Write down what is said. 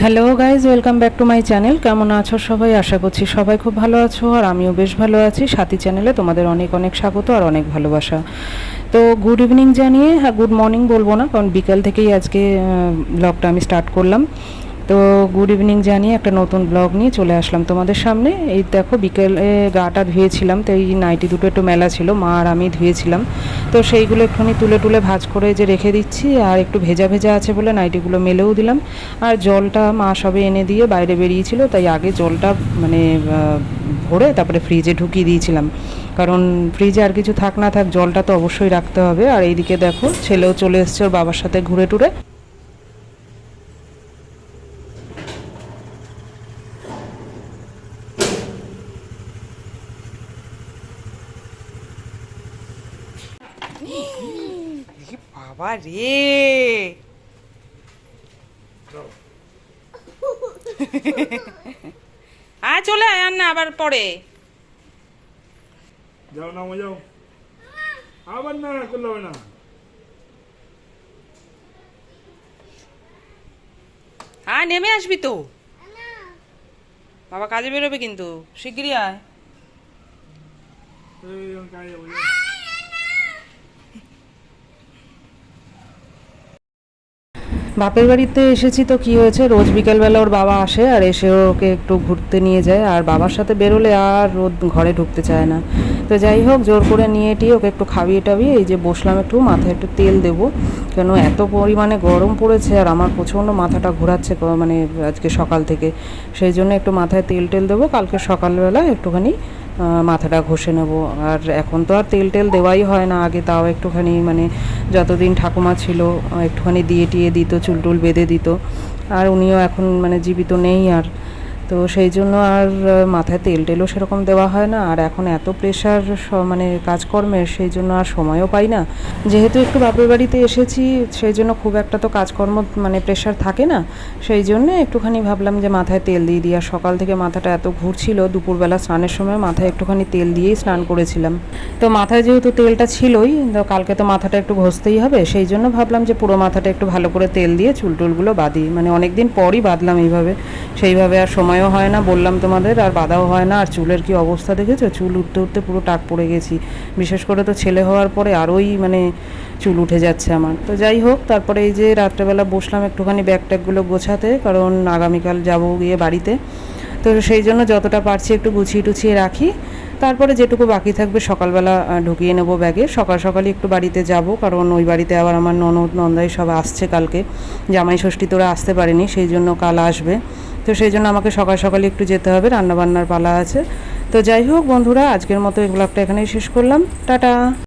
Hello guys, welcome back to my channel. কেমন আছো সবাই? আশা করছি সবাই খুব ভালো আছো, আর আমিও বেশ ভালো আছি। সাথী চ্যানেলে তোমাদের অনেক অনেক স্বাগত আর অনেক ভালোবাসা। তো গুড ইভিনিং জানিয়ে, হ্যাঁ গুড মর্নিং বলবো না, কারণ বিকাল থেকেই আজকে ব্লগটা আমি স্টার্ট করলাম। তো গুড ইভিনিং জানিয়ে একটা নতুন ব্লগ নিয়ে চলে আসলাম তোমাদের সামনে। এই দেখো, বিকেলে গাটা ধুয়েছিলাম, তো এই নাইটি দুটো একটু মেলা ছিল, মা আর আমি ধুয়েছিলাম। তো সেইগুলো একটুখানি তুলে তুলে ভাঁজ করে যে রেখে দিচ্ছি, আর একটু ভেজা ভেজা আছে বলে নাইটিগুলো মেলেও দিলাম। আর জলটা মা সবে এনে দিয়ে বাইরে বেরিয়েছিল, তাই আগে জলটা মানে ভরে তারপরে ফ্রিজে ঢুকিয়ে দিয়েছিলাম, কারণ ফ্রিজে আর কিছু থাক না থাক জলটা তো অবশ্যই রাখতে হবে। আর এইদিকে দেখো, ছেলেও চলে এসছে ওর বাবার সাথে ঘুরে টুরে। বাবা রে, আয় চলে আয়, আর না আবার পরে যাও না যাও, আবার না করলে হবে না। আয়, নেমে আসবি তো, বাবা কাজে বেরোবে কিন্তু, শিগগিরই আয়। এই কাজে যাবো, যাও। বাপের বাড়িতে এসেছি তো কি হয়েছে, রোজ বিকেলবেলা ওর বাবা আসে আর এসে ওকে একটু ঘুরতে নিয়ে যায়, আর বাবার সাথে বেরোলে আর রোদ ঘরে ঢুকতে চায় না। তো যাই হোক, জোর করে নিয়ে টিয়ে ওকে একটু খাইয়ে টাবিয়ে এই যে বসলাম, একটু মাথায় একটু তেল দেবো, কেন এত পরিমাণে গরম পড়েছে আর আমার প্রচণ্ড মাথাটা ঘোরাচ্ছে মানে আজকে সকাল থেকে। সেই জন্য একটু মাথায় তেল টেল দেবো, কালকে সকালবেলা একটুখানি মাথাটা ঘষে নেব। আর এখন তো আর তেল টেল দেওয়াই হয় না, আগে তাও একটুখানি মানে যতদিন ঠাকুমা ছিল একটুখানি দিয়ে টিয়ে দিত, চুল টুল বেঁধে দিত। আর উনিও এখন মানে জীবিত নেই আর, তো সেই জন্য আর মাথায় তেল টেলও সেরকম দেওয়া হয় না। আর এখন এত প্রেশার মানে কাজকর্মের, সেই জন্য আর সময়ও পাই না। যেহেতু একটু বাপের বাড়িতে এসেছি, সেই জন্য খুব একটা তো কাজকর্ম মানে প্রেশার থাকে না, সেই জন্য একটুখানি ভাবলাম যে মাথায় তেল দিয়ে দিই। আর সকাল থেকে মাথাটা এত ঘুরছিল, দুপুরবেলা স্নানের সময় মাথায় একটুখানি তেল দিয়েই স্নান করেছিলাম। তো মাথায় যেহেতু তেলটা ছিলই, তো কালকে তো মাথাটা একটু ঘষতেই হবে, সেই জন্য ভাবলাম যে পুরো মাথাটা একটু ভালো করে তেল দিয়ে চুল টুলগুলো বাঁধি। মানে অনেক দিন পরই বাঁধলাম এইভাবে, সেইভাবে আর সময়ও হয় না বললাম তোমাদের, আর বাঁধাও হয় না। আর চুলের কি অবস্থা দেখেছো, চুল উঠতে উঠতে পুরো টাক পড়ে গেছি, বিশেষ করে তো ছেলে হওয়ার পরে আরোই মানে চুল উঠে যাচ্ছে আমার। তো যাই হোক, তারপরে এই যে রাত্রেবেলা বসলাম একটুখানি ব্যাগ ট্যাগগুলো গোছাতে, কারণ আগামীকাল যাবো গিয়ে বাড়িতে। তো সেই জন্য যতটা পারছি একটু গুছিয়ে টুছিয়ে রাখি, তারপরে যেটুকু বাকি থাকবে সকালবেলা ঢুকিয়ে নেবো ব্যাগে। সকাল সকালই একটু বাড়িতে যাব, কারণ ওই বাড়িতে আবার আমার ননদ নন্দাই সব আসছে কালকে, জামাই ষষ্ঠী তোরা আসতে পারেনি, সেই জন্য কাল আসবে। তো সেই জন্য আমাকে সকাল সকালই একটু যেতে হবে, রান্নাবান্নার পালা আছে। তো যাই হোক বন্ধুরা, আজকের মতো এই ব্লগটা এখানেই শেষ করলাম, টাটা।